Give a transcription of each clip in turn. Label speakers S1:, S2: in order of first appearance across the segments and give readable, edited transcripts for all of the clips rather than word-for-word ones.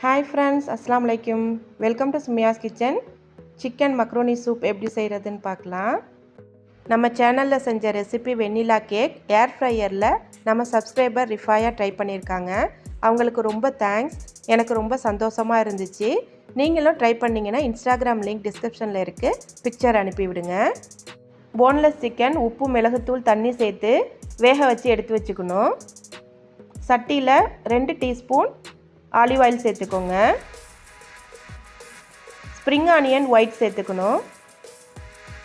S1: Hi friends, Assalamu alaikum. Welcome to Sumiya's Kitchen. Chicken macaroni soup எப்படி செய்கிறதுன்னு பார்க்கலாம். நம்ம சேனலில் செஞ்ச ரெசிபி வெண்ணிலா கேக் ஏர் ஃப்ரையரில் நம்ம சப்ஸ்கிரைபர் ரிஃபாயா ட்ரை பண்ணியிருக்காங்க. அவங்களுக்கு ரொம்ப தேங்க்ஸ். எனக்கு ரொம்ப சந்தோஷமாக இருந்துச்சு. நீங்களும் ட்ரை பண்ணிங்கன்னா இன்ஸ்டாகிராம் லிங்க் டிஸ்கிரிப்ஷனில் இருக்குது, பிக்சர் அனுப்பிவிடுங்க. போன்லெஸ் சிக்கன் உப்பு மிளகுத்தூள் தண்ணி சேர்த்து வேக வச்சு எடுத்து வச்சுக்கணும். சட்டியில் 2 டீஸ்பூன் ஆலிவ் ஆயில் சேர்த்துக்கோங்க. ஸ்ப்ரிங் ஆனியன் ஒயிட் சேர்த்துக்கணும்.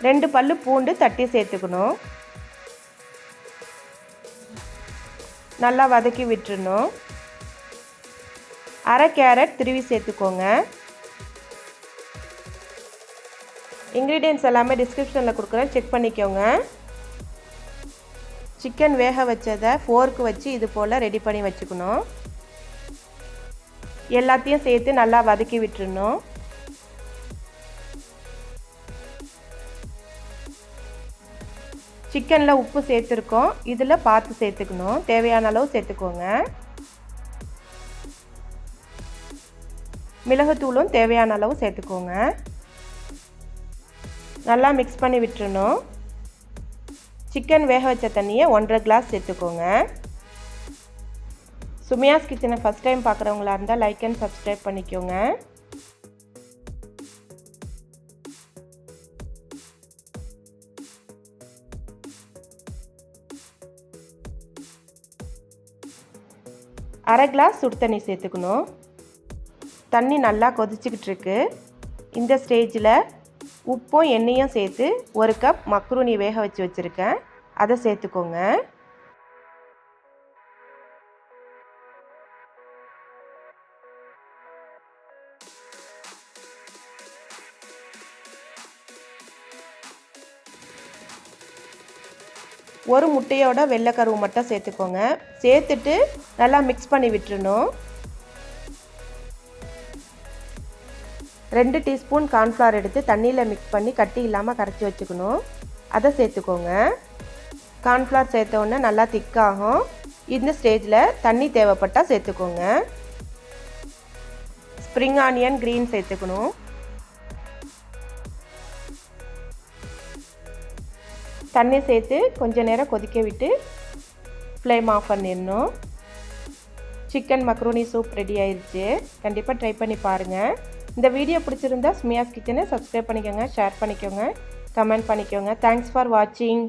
S1: 2 பல்லு பூண்டு தட்டி சேர்த்துக்கணும். நல்லா வதக்கி விட்டுறணும். அரை கேரட் திருவி சேர்த்துக்கோங்க. இன்க்ரீடியன்ட்ஸ் எல்லாமே டிஸ்கிரிப்ஷனில் கொடுக்குறேன், செக் பண்ணிக்கோங்க. சிக்கன் வேக வச்சதை ஃபோர்க்கு வச்சு இது போல் ரெடி பண்ணி வச்சுக்கணும். எல்லாத்தையும் சேர்த்து நல்லா வதக்கி விட்டுறணும். சிக்கனில் உப்பு சேர்த்துருக்கோம், இதில் பார்த்து சேர்த்துக்கணும். தேவையான அளவு சேர்த்துக்கோங்க. மிளகுத்தூளும் தேவையான அளவு சேர்த்துக்கோங்க. நல்லா மிக்ஸ் பண்ணி விட்டுறணும். சிக்கன் வேக வச்ச தண்ணியை 1.5 கிளாஸ் சேர்த்துக்கோங்க. சுமியாஸ் கிச்சனை ஃபஸ்ட் டைம் பார்க்குறவங்களா இருந்தால் லைக் அண்ட் சப்ஸ்கிரைப் பண்ணிக்கோங்க. அரை கிளாஸ் சுடு தண்ணி சேர்த்துக்கணும். தண்ணி நல்லா கொதிச்சுக்கிட்டு இருக்கு. இந்த ஸ்டேஜில் உப்பும் எண்ணெயும் சேர்த்து 1 கப் மக்ரூனி வேக வச்சு வச்சுருக்கேன், அதை சேர்த்துக்கோங்க. ஒரு முட்டையோட வெள்ளைக்கருவு மட்டும் சேர்த்துக்கோங்க. சேர்த்துட்டு நல்லா மிக்ஸ் பண்ணி விட்டுறணும். 2 டீஸ்பூன் கார்ன்ஃப்ளவர் எடுத்து தண்ணியில் மிக்ஸ் பண்ணி கட்டி இல்லாமல் கரைச்சி வச்சுக்கணும், அதை சேர்த்துக்கோங்க. கார்ன்ஃப்ளவர் சேர்த்த உடனே நல்லா திக்காகும். இந்த ஸ்டேஜில் தண்ணி தேவைப்பட்டால் சேர்த்துக்கோங்க. ஸ்ப்ரிங் ஆனியன் க்ரீன் சேர்த்துக்கணும். தண்ணி சேர்த்து கொஞ்சம் நேரம் கொதிக்க விட்டு ஃப்ளேம் ஆஃப் பண்ணிடணும். சிக்கன் மக்ரோனி சூப் ரெடி ஆயிடுச்சு. கண்டிப்பாக ட்ரை பண்ணி பாருங்கள். இந்த வீடியோ பிடிச்சிருந்தா சுமியாஸ் கிச்சனை சப்ஸ்கிரைப் பண்ணிக்கோங்க, ஷேர் பண்ணிக்கோங்க, கமெண்ட் பண்ணிக்கோங்க. தேங்க்ஸ் ஃபார் வாட்சிங்.